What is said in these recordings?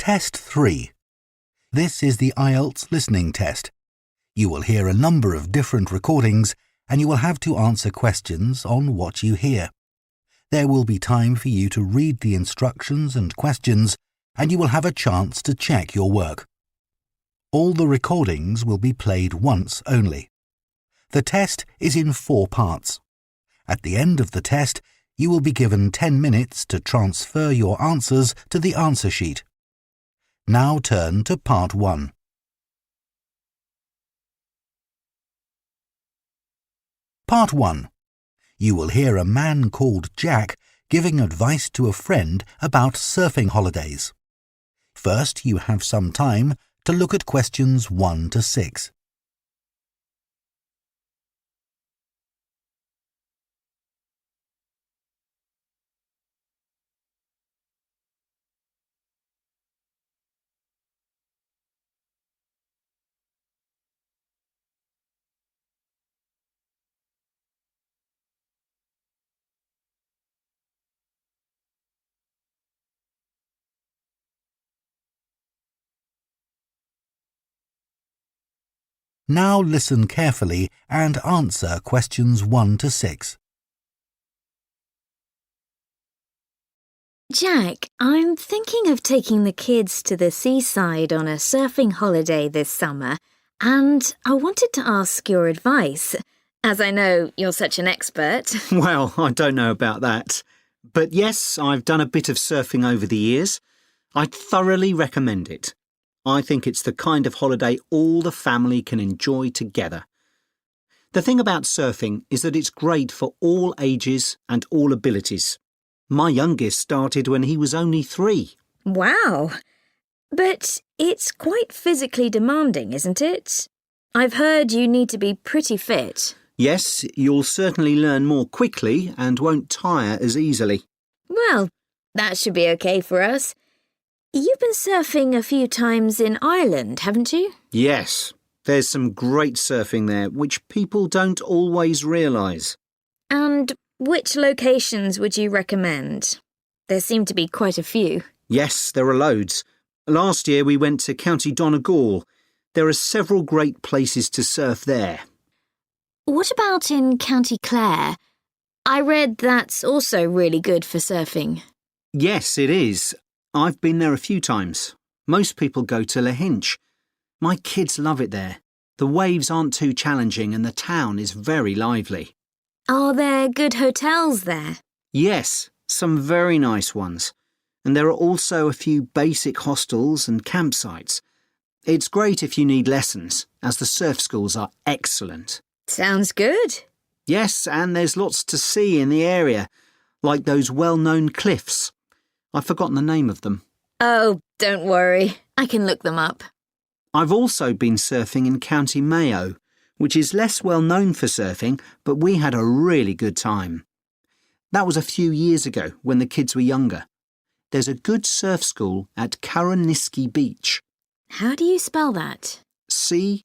Test 3. This is the IELTS Listening Test. You will hear a number of different recordings and you will have to answer questions on what you hear. There will be time for you to read the instructions and questions and you will have a chance to check your work. All the recordings will be played once only. The test is in 4 parts. At the end of the test, you will be given 10 minutes to transfer your answers to the answer sheet. Now turn to Part 1. Part 1. You will hear a man called Jack giving advice to a friend about surfing holidays. First, you have some time to look at questions 1 to 6. Now listen carefully and answer questions 1 to 6. Jack, I'm thinking of taking the kids to the seaside on a surfing holiday this summer, and I wanted to ask your advice, as I know you're such an expert. Well, I don't know about that. But yes, I've done a bit of surfing over the years. I'd thoroughly recommend it. I think it's the kind of holiday all the family can enjoy together. The thing about surfing is that it's great for all ages and all abilities. My youngest started when he was only 3. Wow! But it's quite physically demanding, isn't it? I've heard you need to be pretty fit. Yes, you'll certainly learn more quickly and won't tire as easily. Well, that should be okay for us. You've been surfing a few times in Ireland, haven't you? Yes, there's some great surfing there, which people don't always realise. And which locations would you recommend? There seem to be quite a few. Yes, there are loads. Last year we went to County Donegal. There are several great places to surf there. What about in County Clare? I read that's also really good for surfing. Yes, it is. I've been there a few times. Most people go to Lahinch. My kids love it there. The waves aren't too challenging and the town is very lively. Are there good hotels there? Yes, some very nice ones. And there are also a few basic hostels and campsites. It's great if you need lessons, as the surf schools are excellent. Sounds good. Yes, and there's lots to see in the area, like those well-known cliffs. I've forgotten the name of them. Oh, don't worry. I can look them up. I've also been surfing in County Mayo, which is less well known for surfing, but we had a really good time. That was a few years ago when the kids were younger. There's a good surf school at Carraniskey Beach. How do you spell that? CARROWNISKEY.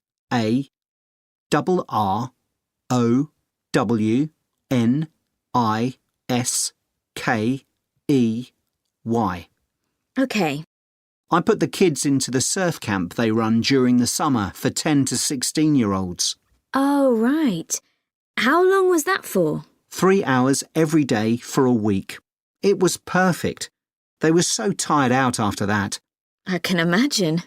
OK. I put the kids into the surf camp they run during the summer for 10 to 16-year-olds. Oh, right. How long was that for? 3 hours every day for a week. It was perfect. They were so tired out after that. I can imagine.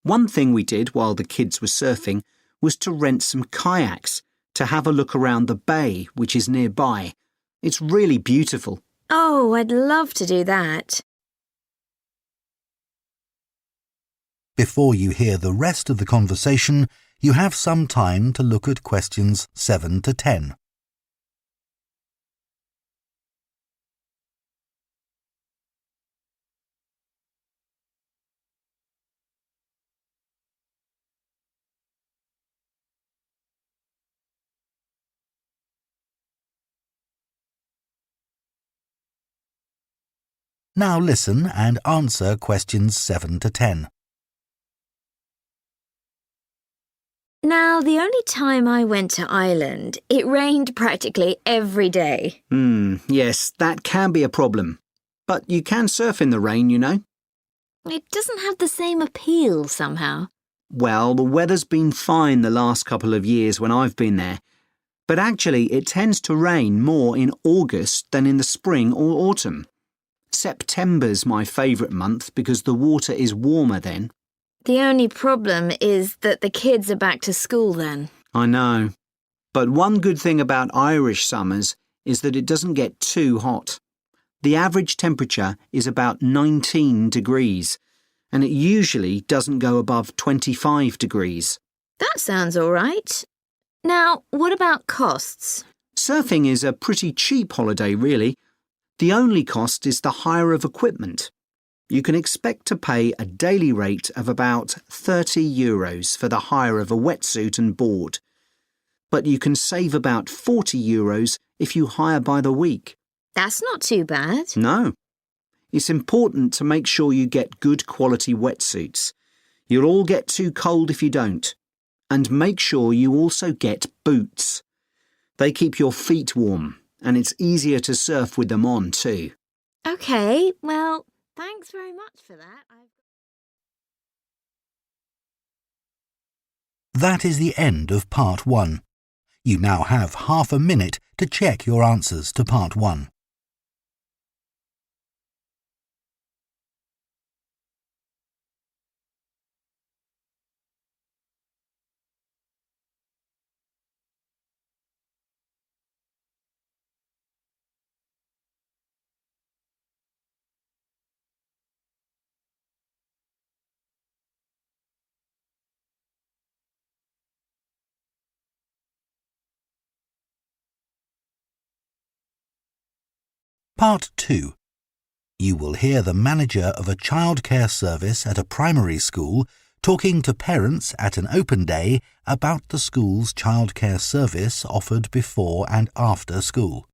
One thing we did while the kids were surfing was to rent some kayaks to have a look around the bay, which is nearby. It's really beautiful. Oh, I'd love to do that. Before you hear the rest of the conversation, you have some time to look at questions 7 to 10. Now listen and answer questions 7 to 10. Now, the only time I went to Ireland, it rained practically every day. Yes, that can be a problem. But you can surf in the rain, you know. It doesn't have the same appeal somehow. Well, the weather's been fine the last couple of years when I've been there, but actually it tends to rain more in August than in the spring or autumn. September's my favourite month because the water is warmer then. The only problem is that the kids are back to school then. I know. But one good thing about Irish summers is that it doesn't get too hot. The average temperature is about 19 degrees, and it usually doesn't go above 25 degrees. That sounds all right. Now, what about costs? Surfing is a pretty cheap holiday, really. The only cost is the hire of equipment. You can expect to pay a daily rate of about €30 for the hire of a wetsuit and board. But you can save about €40 if you hire by the week. That's not too bad. No. It's important to make sure you get good quality wetsuits. You'll all get too cold if you don't. And make sure you also get boots. They keep your feet warm, and it's easier to surf with them on too. OK, well, thanks very much for that. That is the end of Part 1. You now have half a minute to check your answers to Part 1. Part 2. You will hear the manager of a childcare service at a primary school talking to parents at an open day about the school's childcare service offered before and after school.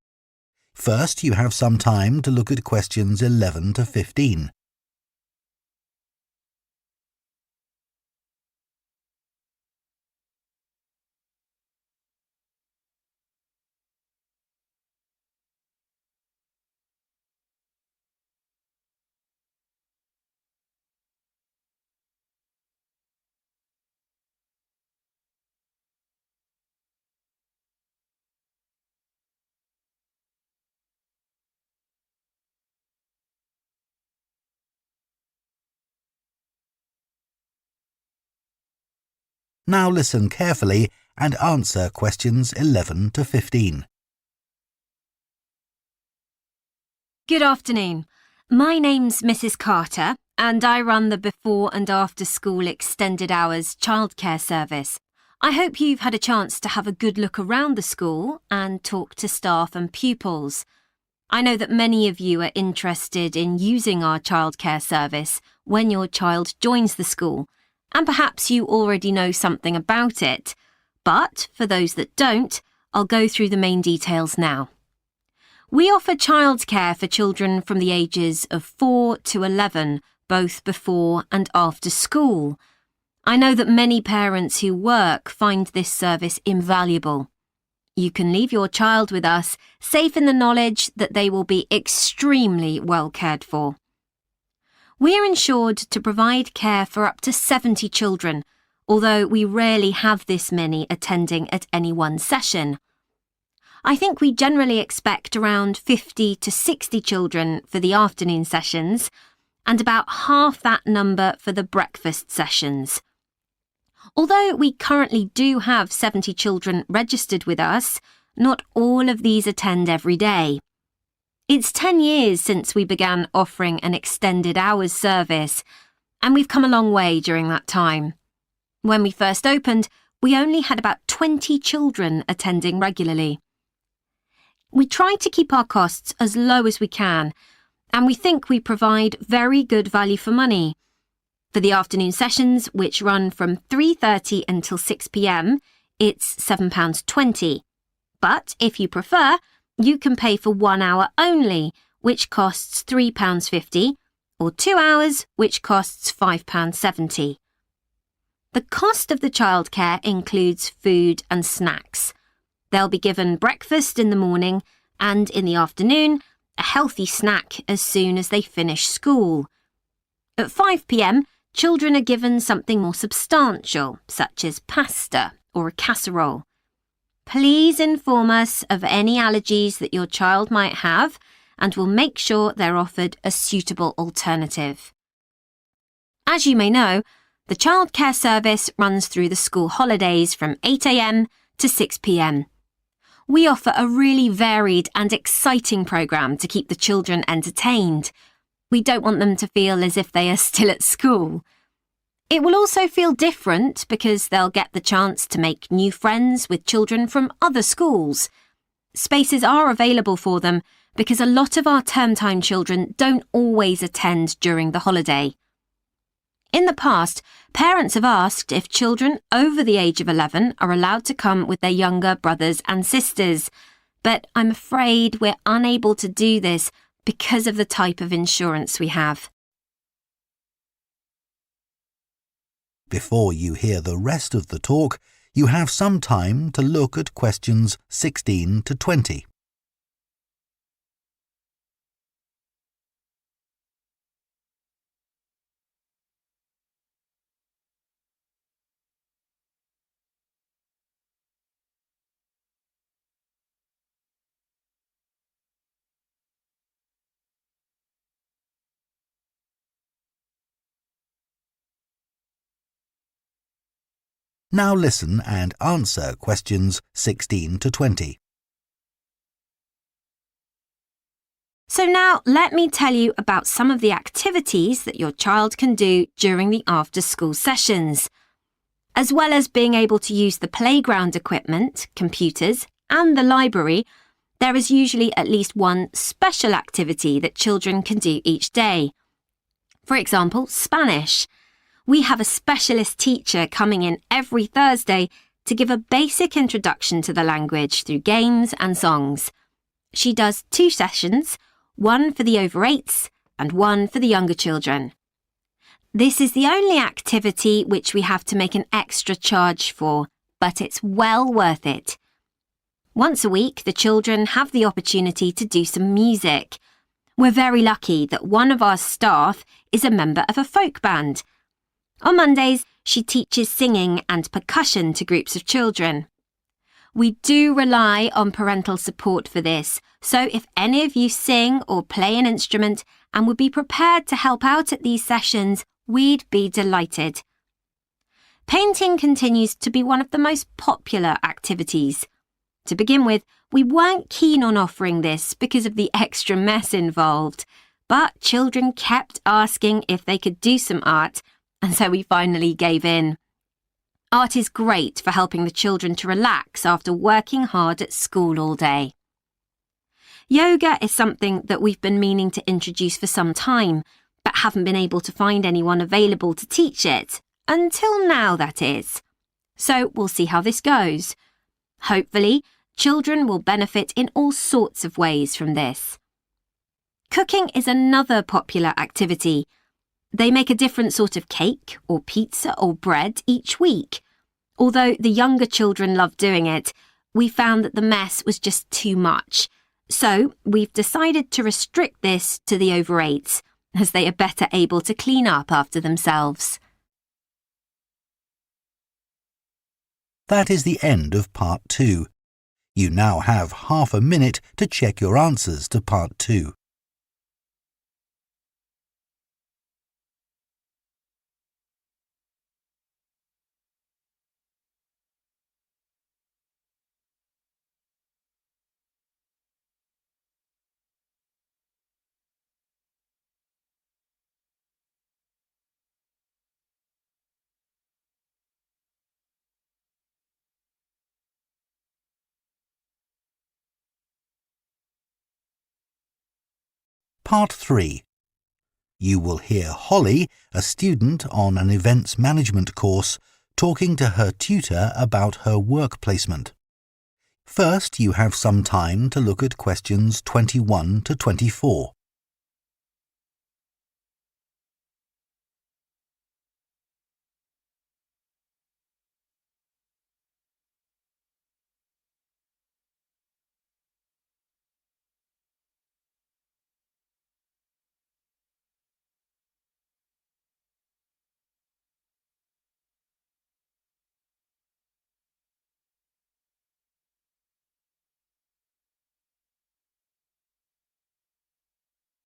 First, you have some time to look at questions 11 to 15. Now listen carefully and answer questions 11 to 15. Good afternoon. My name's Mrs. Carter and I run the before and after school extended hours childcare service. I hope you've had a chance to have a good look around the school and talk to staff and pupils. I know that many of you are interested in using our childcare service when your child joins the school, and perhaps you already know something about it. But for those that don't, I'll go through the main details now. We offer childcare for children from the ages of 4 to 11, both before and after school. I know that many parents who work find this service invaluable. You can leave your child with us, safe in the knowledge that they will be extremely well cared for. We're insured to provide care for up to 70 children, although we rarely have this many attending at any one session. I think we generally expect around 50 to 60 children for the afternoon sessions, and about half that number for the breakfast sessions. Although we currently do have 70 children registered with us, not all of these attend every day. It's 10 years since we began offering an extended hours service, and we've come a long way during that time. When we first opened, we only had about 20 children attending regularly. We try to keep our costs as low as we can, and we think we provide very good value for money. For the afternoon sessions, which run from 3:30 until 6 p.m, it's £7.20. But if you prefer, you can pay for 1 hour only, which costs £3.50, or 2 hours, which costs £5.70. The cost of the childcare includes food and snacks. They'll be given breakfast in the morning and in the afternoon, a healthy snack as soon as they finish school. At 5 p.m, children are given something more substantial, such as pasta or a casserole. Please inform us of any allergies that your child might have, and we'll make sure they're offered a suitable alternative. As you may know, the childcare service runs through the school holidays from 8 a.m. to 6 p.m. We offer a really varied and exciting programme to keep the children entertained. We don't want them to feel as if they are still at school. It will also feel different because they'll get the chance to make new friends with children from other schools. Spaces are available for them because a lot of our term time children don't always attend during the holiday. In the past, parents have asked if children over the age of 11 are allowed to come with their younger brothers and sisters, but I'm afraid we're unable to do this because of the type of insurance we have. Before you hear the rest of the talk, you have some time to look at questions 16 to 20. Now listen and answer questions 16 to 20. So now let me tell you about some of the activities that your child can do during the after-school sessions. As well as being able to use the playground equipment, computers, and the library, there is usually at least one special activity that children can do each day. For example, Spanish. We have a specialist teacher coming in every Thursday to give a basic introduction to the language through games and songs. She does 2 sessions, one for the over 8s and one for the younger children. This is the only activity which we have to make an extra charge for, but it's well worth it. Once a week, the children have the opportunity to do some music. We're very lucky that one of our staff is a member of a folk band. On Mondays, she teaches singing and percussion to groups of children. We do rely on parental support for this, so if any of you sing or play an instrument and would be prepared to help out at these sessions, we'd be delighted. Painting continues to be one of the most popular activities. To begin with, we weren't keen on offering this because of the extra mess involved, but children kept asking if they could do some art, and so we finally gave in. Art is great for helping the children to relax after working hard at school all day. Yoga is something that we've been meaning to introduce for some time, but haven't been able to find anyone available to teach it. Until now, that is. So we'll see how this goes. Hopefully, children will benefit in all sorts of ways from this. Cooking is another popular activity. They make a different sort of cake or pizza or bread each week. Although the younger children love doing it, we found that the mess was just too much. So we've decided to restrict this to the over 8s, as they are better able to clean up after themselves. That is the end of Part 2. You now have half a minute to check your answers to Part 2. Part 3. You will hear Holly, a student on an events management course, talking to her tutor about her work placement. First, you have some time to look at questions 21 to 24.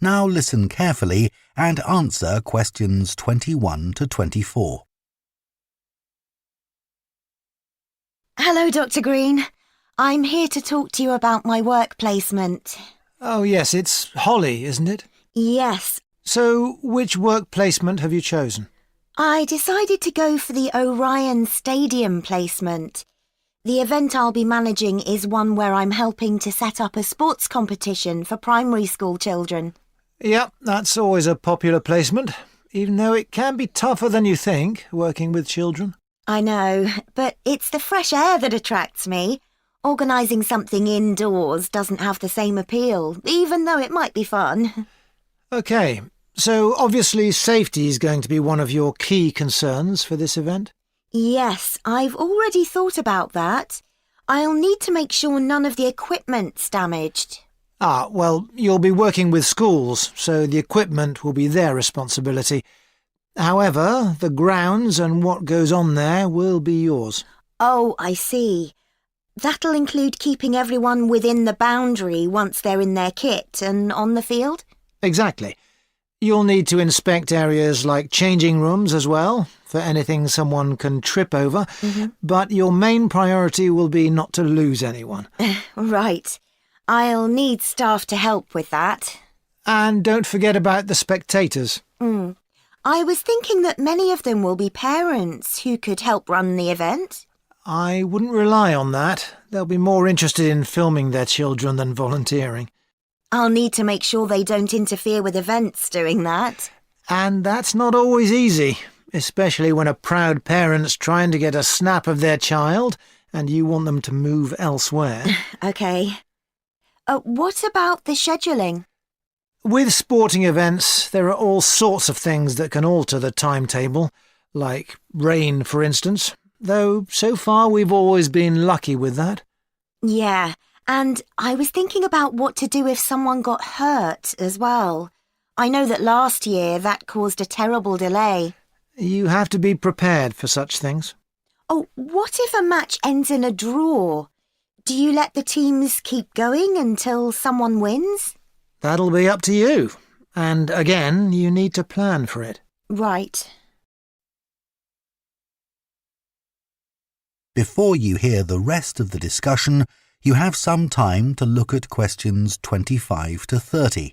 Now listen carefully and answer questions 21 to 24. Hello, Dr. Green. I'm here to talk to you about my work placement. Oh, yes, it's Holly, isn't it? Yes, So, which work placement have you chosen? I decided to go for the Orion Stadium placement. The event I'll be managing is one where I'm helping to set up a sports competition for primary school children. Yep, that's always a popular placement, even though it can be tougher than you think, working with children. I know, but it's the fresh air that attracts me. Organising something indoors doesn't have the same appeal, even though it might be fun. OK, so obviously safety is going to be one of your key concerns for this event? Yes, I've already thought about that. I'll need to make sure none of the equipment's damaged. Ah, well, you'll be working with schools, so the equipment will be their responsibility. However, the grounds and what goes on there will be yours. Oh, I see. That'll include keeping everyone within the boundary once they're in their kit and on the field? Exactly. You'll need to inspect areas like changing rooms as well, for anything someone can trip over, but your main priority will be not to lose anyone. Right. I'll need staff to help with that. And don't forget about the spectators. I was thinking that many of them will be parents who could help run the event. I wouldn't rely on that. They'll be more interested in filming their children than volunteering. I'll need to make sure they don't interfere with events doing that. And that's not always easy, especially when a proud parent's trying to get a snap of their child and you want them to move elsewhere. OK. What about the scheduling? With sporting events, there are all sorts of things that can alter the timetable, like rain, for instance, though so far we've always been lucky with that. Yeah, and I was thinking about what to do if someone got hurt as well. I know that last year that caused a terrible delay. You have to be prepared for such things. Oh, what if a match ends in a draw? Do you let the teams keep going until someone wins? That'll be up to you. And again, you need to plan for it. Right. Before you hear the rest of the discussion, you have some time to look at questions 25 to 30.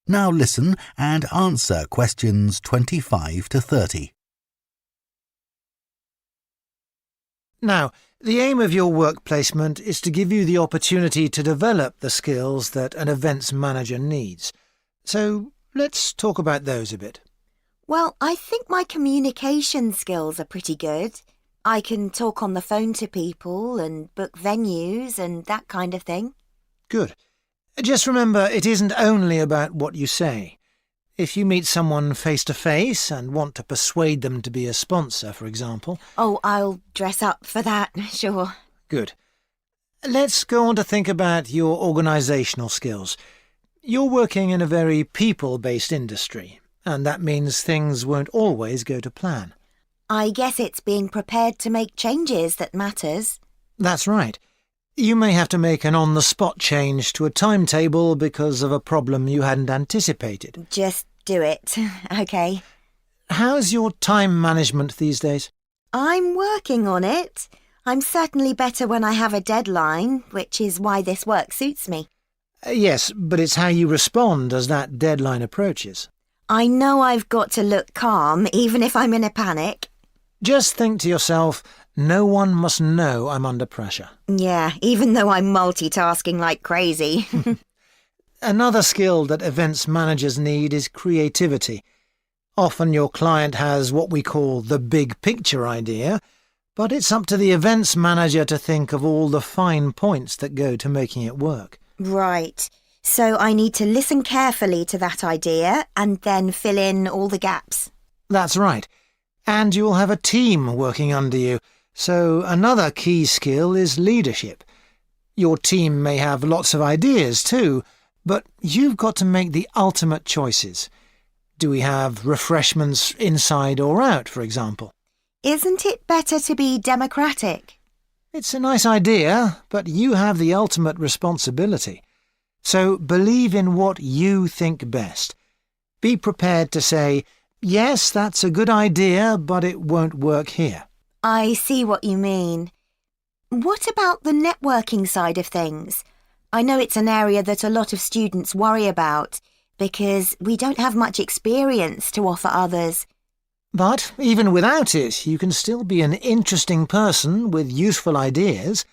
Now listen and answer questions 25 to 30. Now, the aim of your work placement is to give you the opportunity to develop the skills that an events manager needs. So let's talk about those a bit. Well, I think my communication skills are pretty good. I can talk on the phone to people and book venues and that kind of thing. Good. Just remember, it isn't only about what you say. If you meet someone face-to-face and want to persuade them to be a sponsor, for example... Oh, I'll dress up for that, sure. Good. Let's go on to think about your organisational skills. You're working in a very people-based industry, and that means things won't always go to plan. I guess it's being prepared to make changes that matters. That's right. You may have to make an on-the-spot change to a timetable because of a problem you hadn't anticipated. Just do it, OK. How's your time management these days? I'm working on it. I'm certainly better when I have a deadline, which is why this work suits me. Yes, but it's how you respond as that deadline approaches. I know I've got to look calm, even if I'm in a panic. Just think to yourself, no one must know I'm under pressure. Yeah, even though I'm multitasking like crazy. Another skill that events managers need is creativity. Often your client has what we call the big picture idea, but it's up to the events manager to think of all the fine points that go to making it work. Right. So I need to listen carefully to that idea and then fill in all the gaps. That's right. And you'll have a team working under you, so another key skill is leadership. Your team may have lots of ideas too, but you've got to make the ultimate choices. Do we have refreshments inside or out, for example? Isn't it better to be democratic? It's a nice idea, but you have the ultimate responsibility. So believe in what you think best. Be prepared to say, yes, that's a good idea, but it won't work here. I see what you mean. What about the networking side of things? I know it's an area that a lot of students worry about because we don't have much experience to offer others. But even without it, you can still be an interesting person with useful ideas,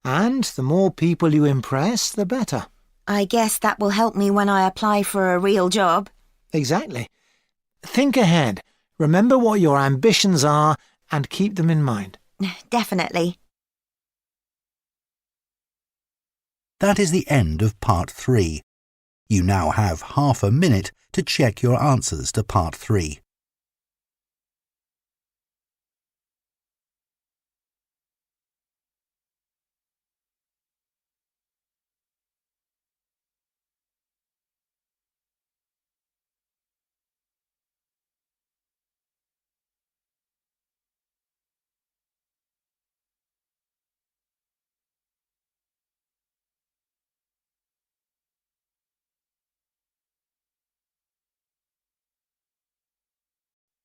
and the more people you impress, the better. I guess that will help me when I apply for a real job. Exactly. Think ahead, remember what your ambitions are, and keep them in mind. Definitely. That is the end of Part 3. You now have half a minute to check your answers to Part 3.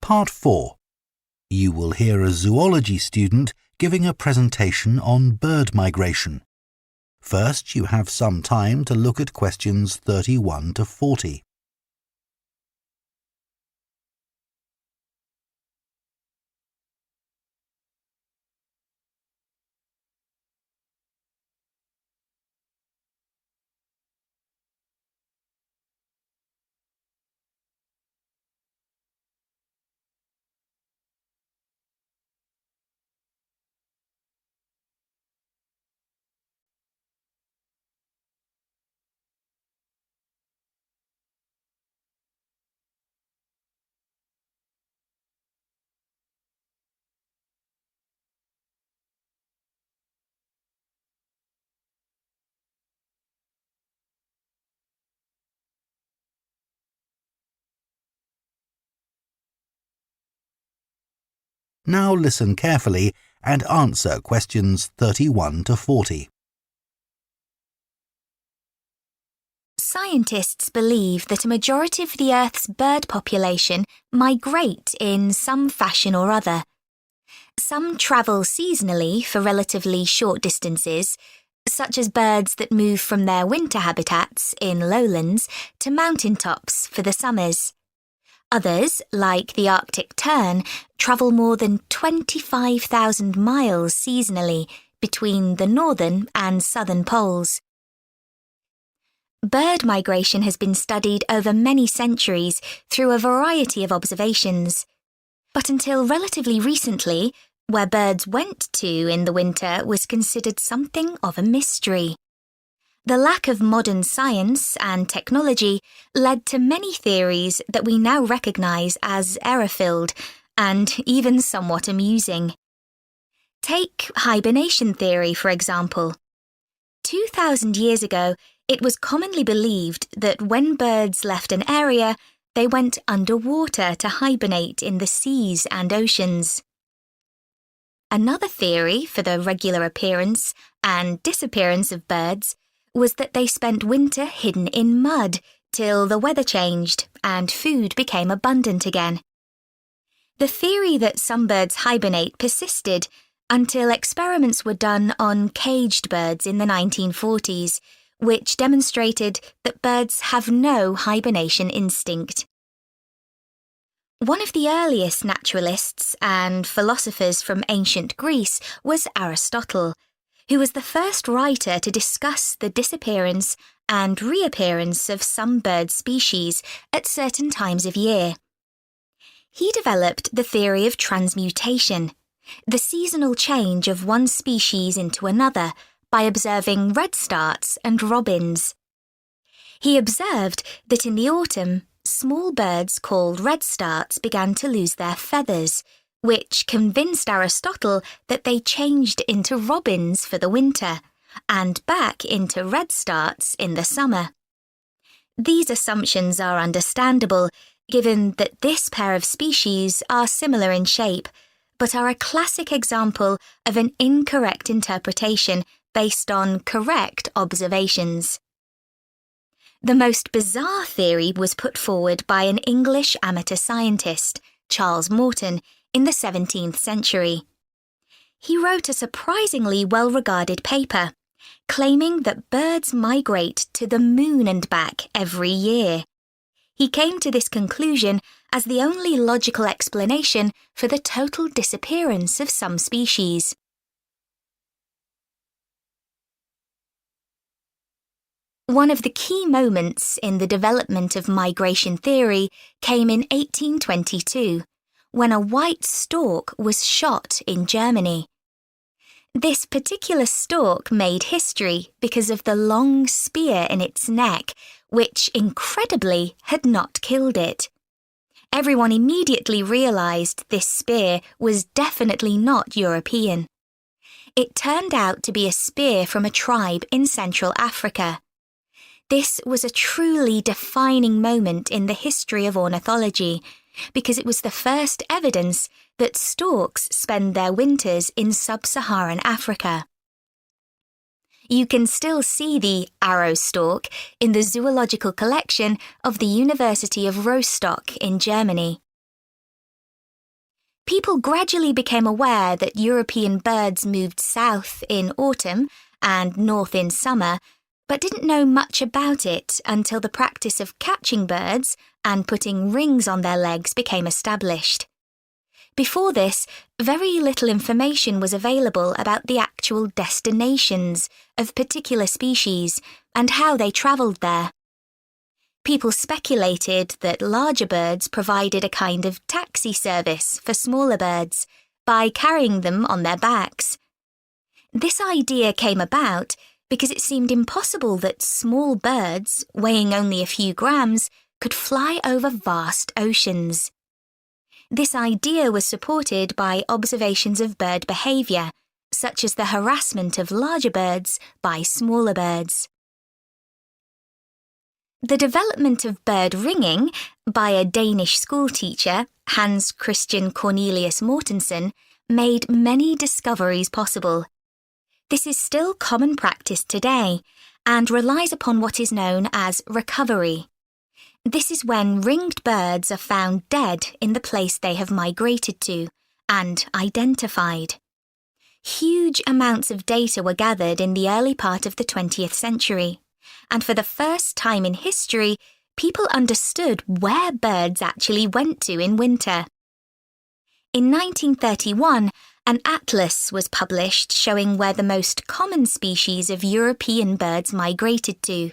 Part 4. You will hear a zoology student giving a presentation on bird migration. First, you have some time to look at questions 31 to 40. Now listen carefully and answer questions 31 to 40. Scientists believe that a majority of the Earth's bird population migrate in some fashion or other. Some travel seasonally for relatively short distances, such as birds that move from their winter habitats in lowlands to mountaintops for the summers. Others, like the Arctic tern, travel more than 25,000 miles seasonally between the northern and southern poles. Bird migration has been studied over many centuries through a variety of observations. But until relatively recently, where birds went to in the winter was considered something of a mystery. The lack of modern science and technology led to many theories that we now recognise as error-filled and even somewhat amusing. Take hibernation theory, for example. 2,000 years ago, it was commonly believed that when birds left an area, they went underwater to hibernate in the seas and oceans. Another theory for the regular appearance and disappearance of birds was that they spent winter hidden in mud till the weather changed and food became abundant again. The theory that some birds hibernate persisted until experiments were done on caged birds in the 1940s, which demonstrated that birds have no hibernation instinct. One of the earliest naturalists and philosophers from ancient Greece was Aristotle, who was the first writer to discuss the disappearance and reappearance of some bird species at certain times of year. He developed the theory of transmutation, the seasonal change of one species into another by observing redstarts and robins. He observed that in the autumn, small birds called redstarts began to lose their feathers, which convinced Aristotle that they changed into robins for the winter and back into redstarts in the summer. These assumptions are understandable, given that this pair of species are similar in shape, but are a classic example of an incorrect interpretation based on correct observations. The most bizarre theory was put forward by an English amateur scientist, Charles Morton, in the 17th century. He wrote a surprisingly well-regarded paper, claiming that birds migrate to the moon and back every year. He came to this conclusion as the only logical explanation for the total disappearance of some species. One of the key moments in the development of migration theory came in 1822, when a white stork was shot in Germany. This particular stork made history because of the long spear in its neck, which, incredibly, had not killed it. Everyone immediately realised this spear was definitely not European. It turned out to be a spear from a tribe in Central Africa. This was a truly defining moment in the history of ornithology, because it was the first evidence that storks spend their winters in sub-Saharan Africa. You can still see the arrow stork in the zoological collection of the University of Rostock in Germany. People gradually became aware that European birds moved south in autumn and north in summer, but didn't know much about it until the practice of catching birds and putting rings on their legs became established. Before this, very little information was available about the actual destinations of particular species and how they travelled there. People speculated that larger birds provided a kind of taxi service for smaller birds by carrying them on their backs. This idea came about because it seemed impossible that small birds, weighing only a few grams, could fly over vast oceans. This idea was supported by observations of bird behaviour, such as the harassment of larger birds by smaller birds. The development of bird ringing by a Danish schoolteacher, Hans Christian Cornelius Mortensen, made many discoveries possible. This is still common practice today and relies upon what is known as recovery. This is when ringed birds are found dead in the place they have migrated to and identified. Huge amounts of data were gathered in the early part of the 20th century, and for the first time in history, people understood where birds actually went to in winter. In 1931, an atlas was published showing where the most common species of European birds migrated to.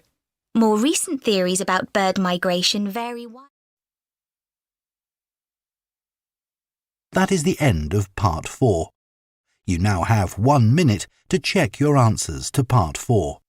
More recent theories about bird migration vary widely. That is the end of Part 4. You now have 1 minute to check your answers to Part 4.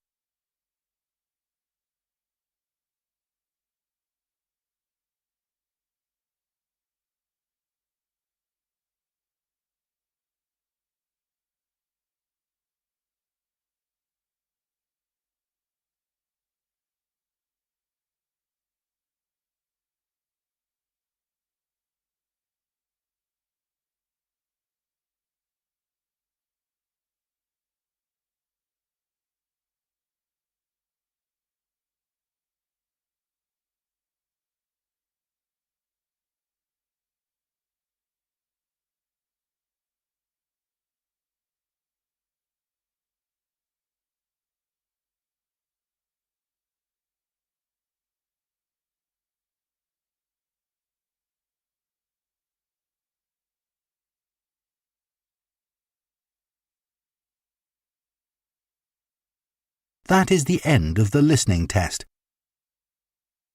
That is the end of the listening test.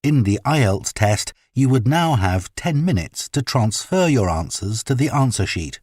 In the IELTS test, you would now have 10 minutes to transfer your answers to the answer sheet.